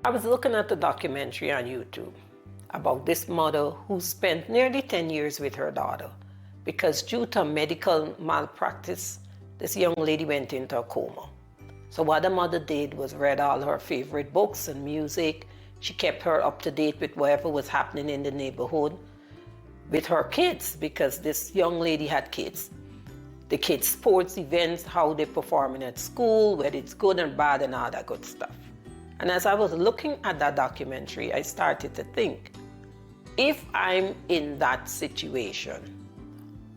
I was looking at the documentary on YouTube about this mother who spent nearly 10 years with her daughter because due to medical malpractice, this young lady went into a coma. So what the mother did was read all her favorite books and music. She kept her up to date with whatever was happening in the neighborhood with her kids, because this young lady had kids. The kids' sports events, how they're performing at school, whether it's good and bad and all that good stuff. And as I was looking at that documentary, I started to think, if I'm in that situation,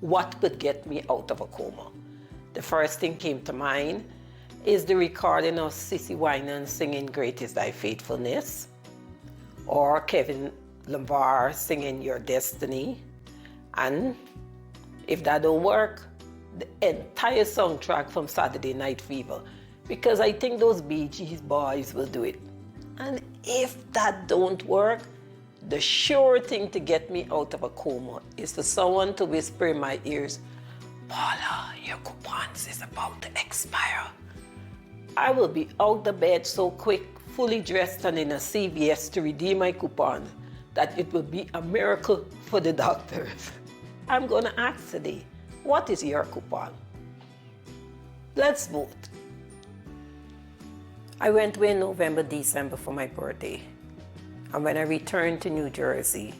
what would get me out of a coma? The first thing came to mind is the recording of Cissy Winans singing Great Is Thy Faithfulness, or Kevin Lavalier singing Your Destiny. And if that don't work, the entire soundtrack from Saturday Night Fever, because I think those Bee Gees boys will do it. And if that don't work, the sure thing to get me out of a coma is for someone to whisper in my ears, "Paula, your coupons is about to expire." I will be out the bed so quick, fully dressed and in a CVS to redeem my coupon, that it will be a miracle for the doctors. I'm gonna ask today, what is your coupon? Let's vote. I went away in November, December for my birthday. And when I returned to New Jersey,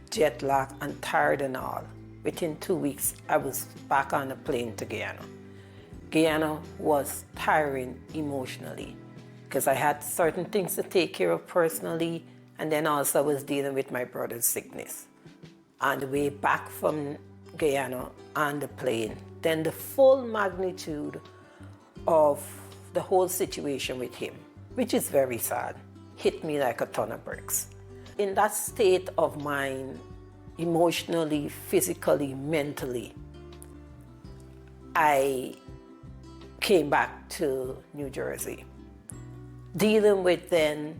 jet lag and tired and all, within 2 weeks, I was back on a plane to Guyana. Guyana was tiring emotionally because I had certain things to take care of personally, and then also I was dealing with my brother's sickness. On the way back from Guyana on the plane, then the full magnitude of the whole situation with him, which is very sad, hit me like a ton of bricks. In that state of mind, emotionally, physically, mentally, I came back to New Jersey, dealing with then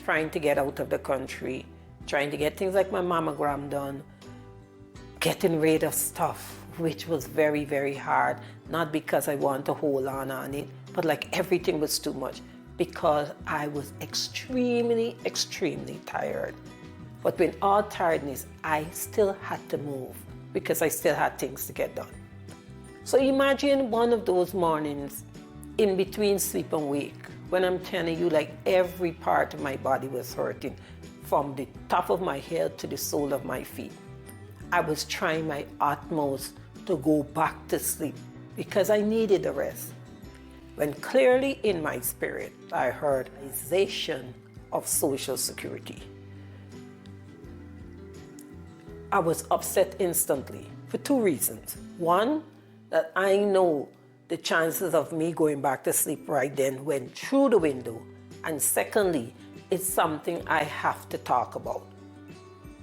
trying to get out of the country, trying to get things like my mammogram done, getting rid of stuff, which was very, very hard, not because I want to hold on it, but like everything was too much, because I was extremely, extremely tired. But with all tiredness, I still had to move because I still had things to get done. So imagine one of those mornings in between sleep and wake, when I'm telling you like every part of my body was hurting, from the top of my head to the sole of my feet. I was trying my utmost to go back to sleep because I needed a rest. When clearly in my spirit, I heard privatization of Social Security. I was upset instantly for two reasons. One, that I know the chances of me going back to sleep right then went through the window. And secondly, it's something I have to talk about.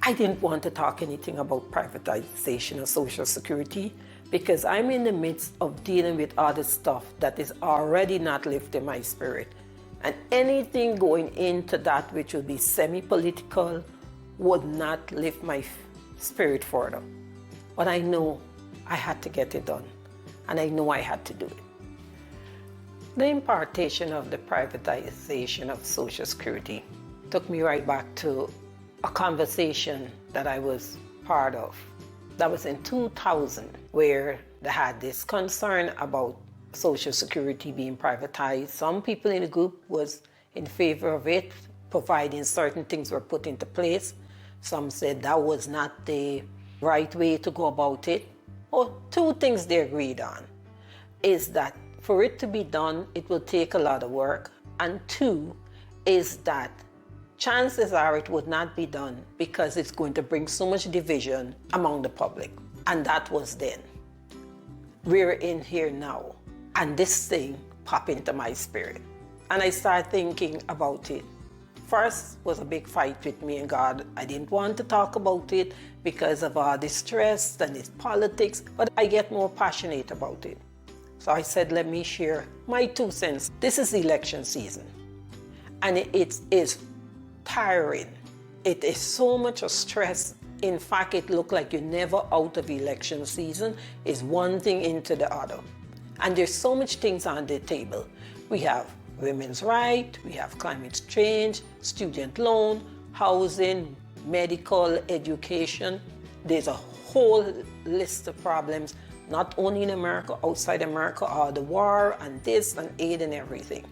I didn't want to talk anything about privatization of Social Security because I'm in the midst of dealing with other stuff that is already not lifting my spirit. And anything going into that which would be semi-political would not lift my spirit further. But I know I had to get it done, and I know I had to do it. The impartation of the privatization of Social Security took me right back to a conversation that I was part of. That was in 2000, where they had this concern about Social Security being privatized. Some people in the group was in favor of it, providing certain things were put into place. Some said that was not the right way to go about it. Or two things they agreed on is that for it to be done, it will take a lot of work. And two is that chances are it would not be done because it's going to bring so much division among the public. And that was then. We're in here now. And this thing popped into my spirit. And I started thinking about it. First was a big fight with me and God. I didn't want to talk about it because of all the stress and its politics, but I get more passionate about it. So I said, let me share my 2 cents. This is election season. And it is tiring. It is so much of stress. In fact, it looked like you're never out of election season. It's one thing into the other. And there's so much things on the table. We have women's rights, we have climate change, student loan, housing, medical, education. There's a whole list of problems, not only in America, outside America, all the war and this and aid and everything.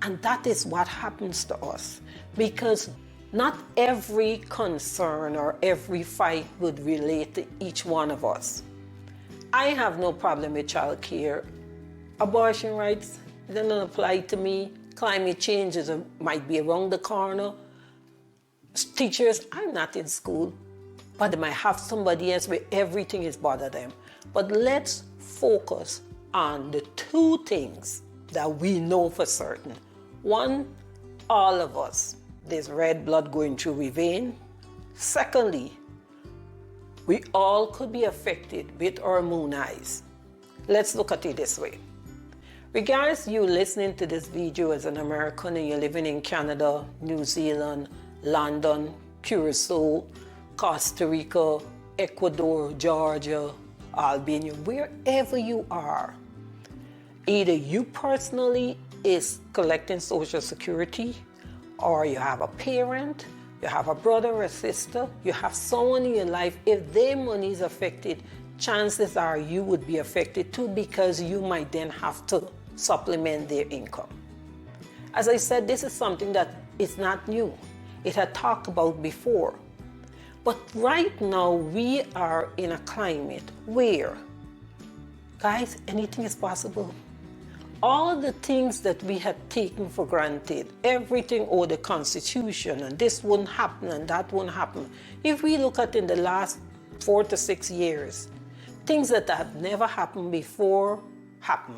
And that is what happens to us, because not every concern or every fight would relate to each one of us. I have no problem with child care. Abortion rights don't apply to me. Climate change might be around the corner. Teachers, I'm not in school, but they might have somebody else where everything is bother them. But let's focus on the two things that we know for certain. One, all of us, there's red blood going through our vein. Secondly, we all could be affected with our moon eyes. Let's look at it this way. Regardless you listening to this video as an American and you're living in Canada, New Zealand, London, Curacao, Costa Rica, Ecuador, Georgia, Albania, wherever you are, either you personally is collecting Social Security, or you have a parent, you have a brother or a sister, you have someone in your life, if their money is affected, chances are you would be affected too, because you might then have to supplement their income. As I said, this is something that is not new. It had talked about before. But right now we are in a climate where, guys, anything is possible. All the things that we had taken for granted, everything or the Constitution, and this wouldn't happen and that wouldn't happen. If we look at in the last 4 to 6 years, things that have never happened before happen.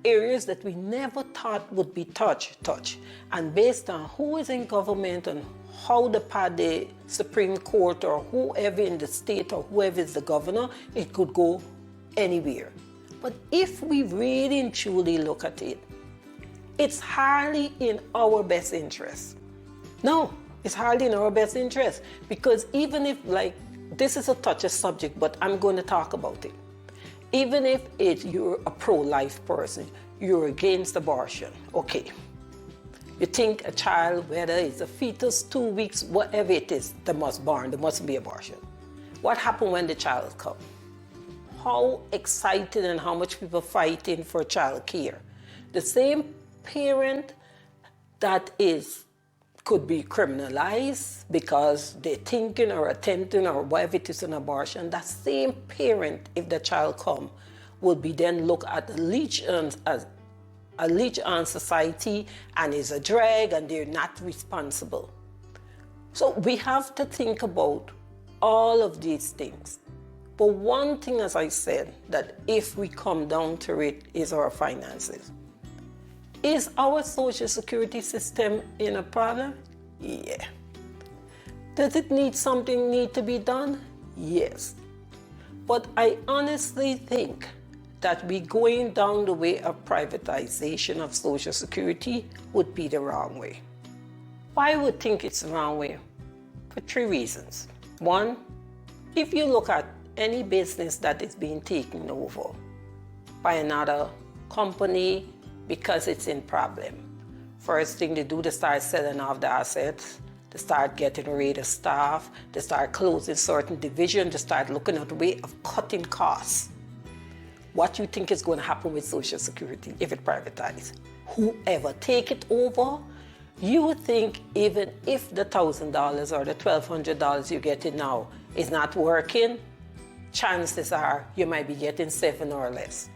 Areas that we never thought would be touched. And based on who is in government and how the Supreme Court or whoever in the state or whoever is the governor, it could go anywhere. But if we really and truly look at it, it's hardly in our best interest. No, it's hardly in our best interest, because even if, like, this is a touchy subject, but I'm going to talk about it. Even if you're a pro-life person, you're against abortion, okay. You think a child, whether it's a fetus, 2 weeks, whatever it is, they must be abortion. What happened when the child comes? How excited and how much people fighting for child care. The same parent that could be criminalized because they're thinking or attempting or whatever it is an abortion, that same parent, if the child come, would be then looked at as a leech on society and is a drag and they're not responsible. So we have to think about all of these things. But one thing, as I said, that if we come down to it, is our finances. Is our Social Security system in a problem? Yeah. Does it need to be done? Yes. But I honestly think that we going down the way of privatization of Social Security would be the wrong way. Why would I think it's the wrong way? For 3 reasons. One, if you look at any business that is being taken over by another company because it's in problem, first thing they do, they start selling off the assets, they start getting rid of staff, they start closing certain divisions, they start looking at a way of cutting costs. What do you think is going to happen with Social Security if it privatizes? Whoever take it over, you would think even if the $1,000 or the $1,200 you're getting now is not working, chances are you might be getting 7 or less.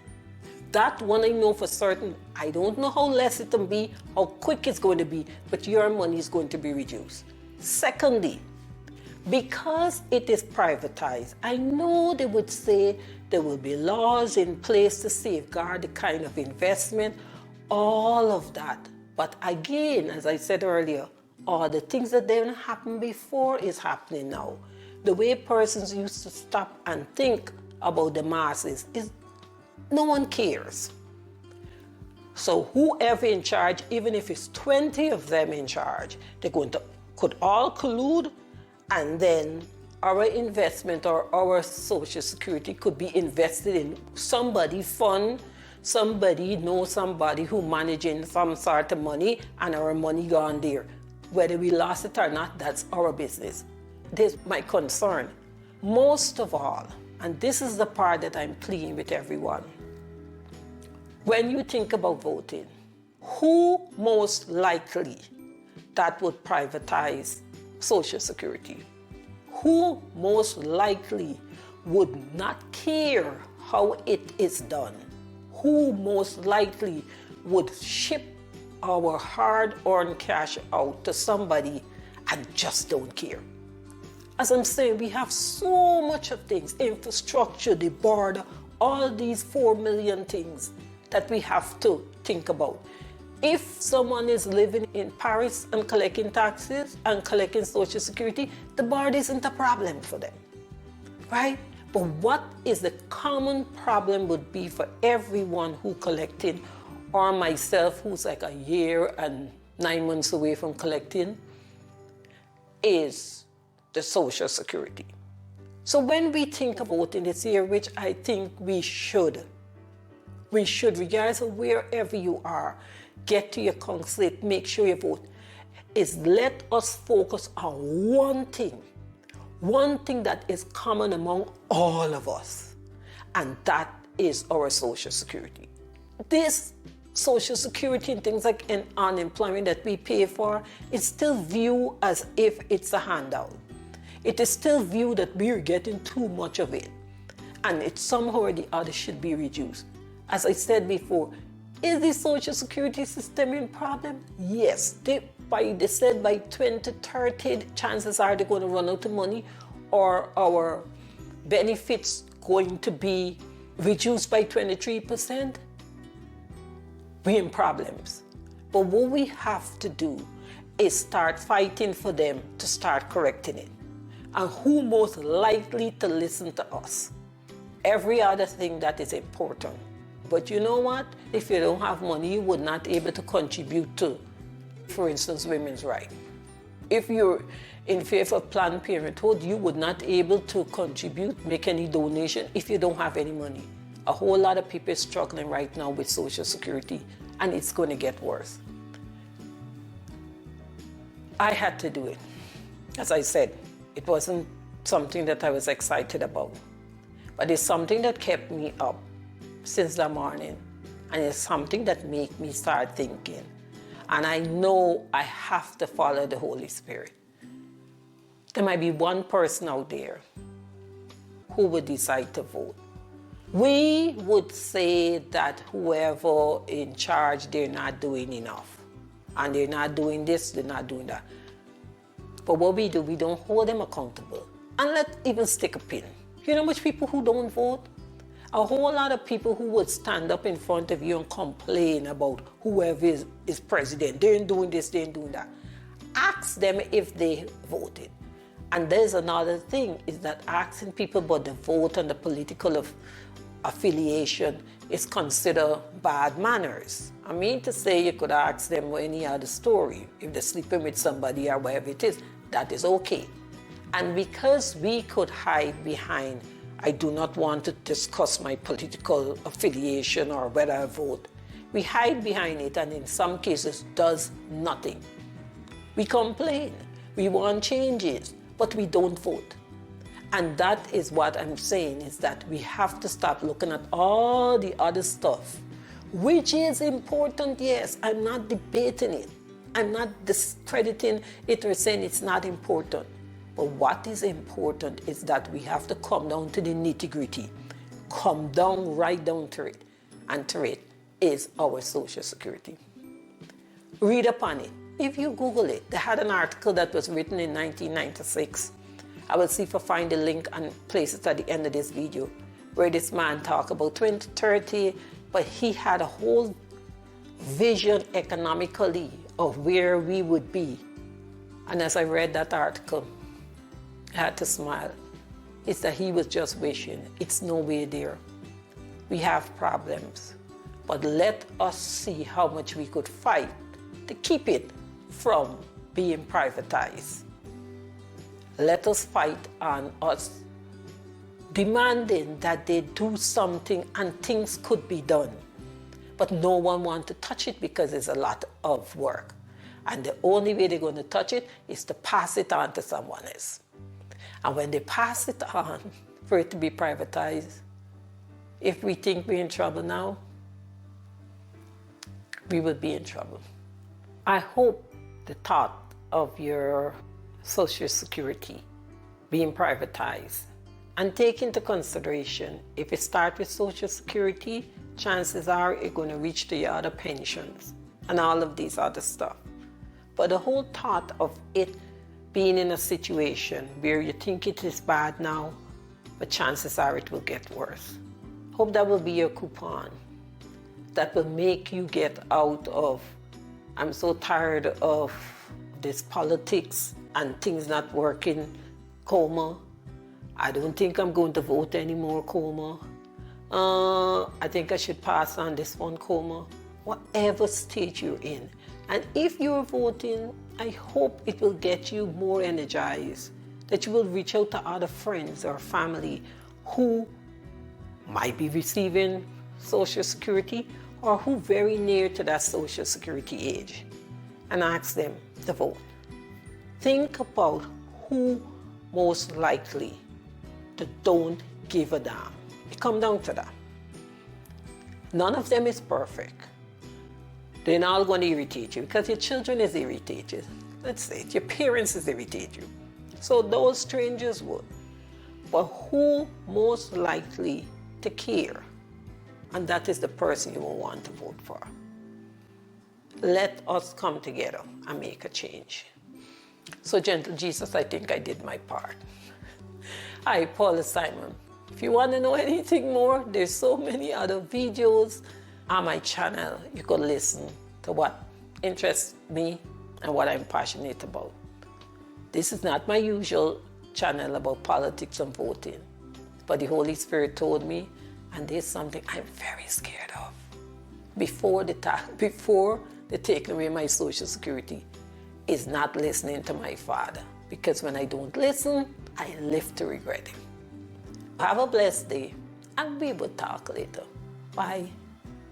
That one I know for certain. I don't know how less it will be, how quick it's going to be, but your money is going to be reduced. Secondly, because it is privatized, I know they would say there will be laws in place to safeguard the kind of investment, all of that. But again, as I said earlier, all the things that didn't happen before is happening now. The way persons used to stop and think about the masses is no one cares. So whoever in charge, even if it's 20 of them in charge, they're going to could all collude, and then our investment or our Social Security could be invested in somebody's fund somebody knows somebody who managing some sort of money and our money gone there. Whether we lost it or not, that's our business. This is my concern. Most of all, and this is the part that I'm pleading with everyone, when you think about voting, who most likely that would privatize Social Security? Who most likely would not care how it is done? Who most likely would ship our hard-earned cash out to somebody and just don't care? As I'm saying, we have so much of things, infrastructure, the border, all these 4 million things that we have to think about. If someone is living in Paris and collecting taxes and collecting Social Security, the border isn't a problem for them, right? But what is the common problem would be for everyone who collecting, or myself who's like a year and 9 months away from collecting, is the Social Security. So when we think about in this year, which I think we should, regardless of wherever you are, get to your consulate, make sure you vote, is let us focus on one thing that is common among all of us, and that is our Social Security. This Social Security and things like unemployment that we pay for is still viewed as if it's a handout. It is still viewed that we're getting too much of it, and it somehow or the other should be reduced. As I said before, is the Social Security system in problem? Yes. They said by 2030, chances are they're going to run out of money, or our benefits going to be reduced by 23%. We're in problems. But what we have to do is start fighting for them to start correcting it. And who most likely to listen to us? Every other thing that is important. But you know what? If you don't have money, you would not be able to contribute to, for instance, women's rights. If you're in favor of Planned Parenthood, you would not be able to contribute, make any donation if you don't have any money. A whole lot of people are struggling right now with Social Security, and it's going to get worse. I had to do it. As I said, it wasn't something that I was excited about, but it's something that kept me up since the morning, and it's something that made me start thinking. And I know I have to follow the Holy Spirit. There might be one person out there who would decide to vote. We would say that whoever in charge, they're not doing enough. And they're not doing this, they're not doing that. But what we do, we don't hold them accountable. And let's even stick a pin. You know how much people who don't vote? A whole lot of people who would stand up in front of you and complain about whoever is president. They ain't doing this, they ain't doing that. Ask them if they voted. And there's another thing, is that asking people about the vote and the political affiliation is considered bad manners. I mean to say, you could ask them any other story. If they're sleeping with somebody or whatever it is, that is okay. And because we could hide behind, I do not want to discuss my political affiliation or whether I vote, we hide behind it, and in some cases does nothing. We complain, we want changes, but we don't vote. And that is what I'm saying, is that we have to stop looking at all the other stuff, which is important, yes. I'm not debating it. I'm not discrediting it or saying it's not important. But what is important is that we have to come down to the nitty-gritty, come down right down to it, and to it is our Social Security. Read upon it. If you Google it, they had an article that was written in 1996. I will see if I find the link and place it at the end of this video, where this man talked about 2030, but he had a whole vision economically of where we would be. And as I read that article, I had to smile. It's that he was just wishing. It's nowhere there. We have problems, but let us see how much we could fight to keep it from being privatized. Let us fight on us demanding that they do something, and things could be done. But no one wants to touch it because it's a lot of work. And the only way they're going to touch it is to pass it on to someone else. And when they pass it on for it to be privatized, if we think we're in trouble now, we will be in trouble. I hope the thought of your Social Security being privatized and take into consideration, if it starts with Social Security, chances are it's going to reach to your other pensions and all of these other stuff. But the whole thought of it being in a situation where you think it is bad now, but chances are it will get worse. Hope that will be your coupon. That will make you get out of, I'm so tired of this politics and things not working, coma. I don't think I'm going to vote anymore, coma. I think I should pass on this one, coma. Whatever state you're in. And if you're voting, I hope it will get you more energized, that you will reach out to other friends or family who might be receiving Social Security or who very near to that Social Security age, and ask them to vote. Think about who most likely to don't give a damn. It comes down to that. None of them is perfect. They're not all going to irritate you because your children is irritated. Let's say it, your parents is irritate you. So those strangers would. But who most likely to care? And that is the person you will want to vote for. Let us come together and make a change. So, gentle Jesus, I think I did my part. Hi, Paula Simon. If you want to know anything more, there's so many other videos on my channel. You could listen to what interests me and what I'm passionate about. This is not my usual channel about politics and voting, but the Holy Spirit told me, and there's something I'm very scared of. Before they take away my Social Security, is not listening to my Father. Because when I don't listen, I live to regret it. Have a blessed day, and we will talk later. Bye.